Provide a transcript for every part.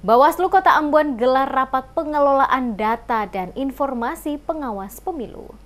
Bawaslu Kota Ambon gelar rapat pengelolaan data dan informasi pengawas pemilu.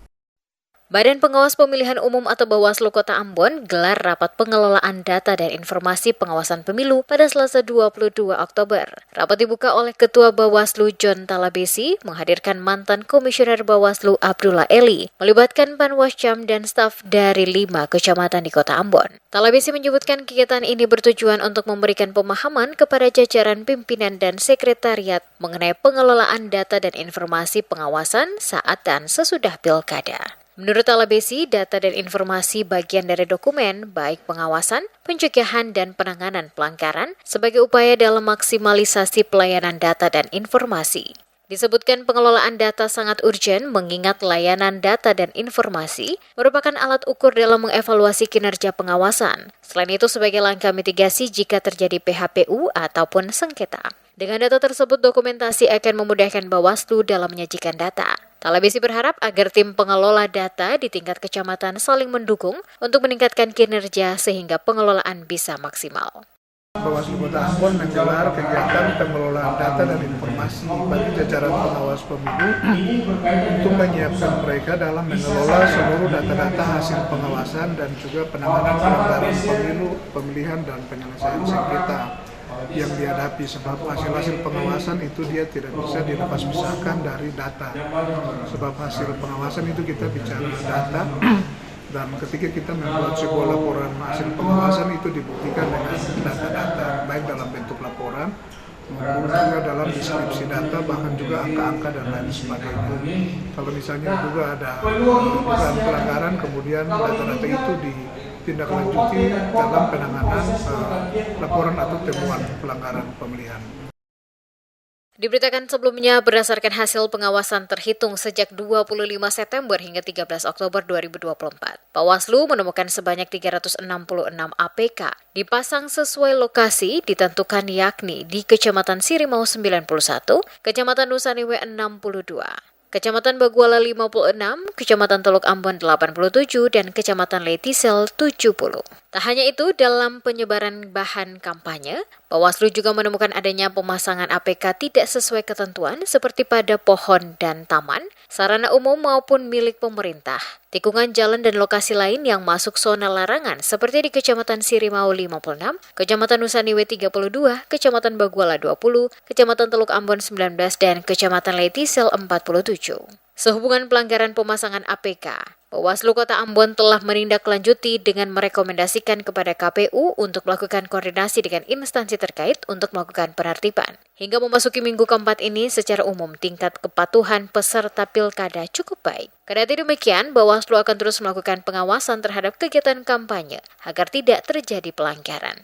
Badan Pengawas Pemilihan Umum atau Bawaslu Kota Ambon gelar rapat pengelolaan data dan informasi pengawasan pemilu pada Selasa 22 Oktober. Rapat dibuka oleh Ketua Bawaslu John Talabesi, menghadirkan mantan Komisioner Bawaslu Abdullah Eli, melibatkan Panwascam dan staf dari 5 kecamatan di Kota Ambon. Talabesi menyebutkan kegiatan ini bertujuan untuk memberikan pemahaman kepada jajaran pimpinan dan sekretariat mengenai pengelolaan data dan informasi pengawasan saat dan sesudah pilkada. Menurut Talabesi, data dan informasi bagian dari dokumen, baik pengawasan, pencegahan, dan penanganan pelanggaran sebagai upaya dalam maksimalisasi pelayanan data dan informasi. Disebutkan pengelolaan data sangat urgen mengingat layanan data dan informasi merupakan alat ukur dalam mengevaluasi kinerja pengawasan. Selain itu sebagai langkah mitigasi jika terjadi PHPU ataupun sengketa. Dengan data tersebut, dokumentasi akan memudahkan Bawaslu dalam menyajikan data. Talabesi berharap agar tim pengelola data di tingkat kecamatan saling mendukung untuk meningkatkan kinerja sehingga pengelolaan bisa maksimal. Bawaslu Kota Ambon menggelar kegiatan pengelolaan data dan informasi bagi jajaran pengawas pemilu untuk menyiapkan mereka dalam mengelola seluruh data-data hasil pengawasan dan juga penanganan pelanggaran pemilu, pemilihan, dan penyelesaian sengketa yang dihadapi, sebab hasil pengawasan itu dia tidak bisa dilepas pisahkan dari data, sebab hasil pengawasan itu kita bicara data, dan ketika kita membuat sebuah laporan hasil pengawasan itu dibuktikan dengan data-data, baik dalam bentuk laporan maupun juga dalam deskripsi data, bahkan juga angka-angka dan lain sebagainya. Kalau misalnya juga ada dugaan pelanggaran, kemudian data-data itu ditindaklanjuti dalam penanganan laporan atau temuan pelanggaran pemilihan. Diberitakan sebelumnya, berdasarkan hasil pengawasan terhitung sejak 25 September hingga 13 Oktober 2024, Bawaslu menemukan sebanyak 366 APK dipasang sesuai lokasi ditentukan, yakni di Kecamatan Sirimau 91, Kecamatan Nusaniwe 62, Kecamatan Baguala 56, Kecamatan Teluk Ambon 87, dan Kecamatan Letisel 70. Tak hanya itu, dalam penyebaran bahan kampanye, Bawaslu juga menemukan adanya pemasangan APK tidak sesuai ketentuan seperti pada pohon dan taman, sarana umum maupun milik pemerintah, tikungan jalan dan lokasi lain yang masuk zona larangan seperti di Kecamatan Sirimau 56, Kecamatan Nusaniwe 32, Kecamatan Baguala 20, Kecamatan Teluk Ambon 19, dan Kecamatan Letisel 47. Sehubungan pelanggaran pemasangan APK, Bawaslu Kota Ambon telah menindaklanjuti dengan merekomendasikan kepada KPU untuk melakukan koordinasi dengan instansi terkait untuk melakukan penertiban. Hingga memasuki minggu keempat ini, secara umum tingkat kepatuhan peserta pilkada cukup baik. Kendati demikian, Bawaslu akan terus melakukan pengawasan terhadap kegiatan kampanye agar tidak terjadi pelanggaran.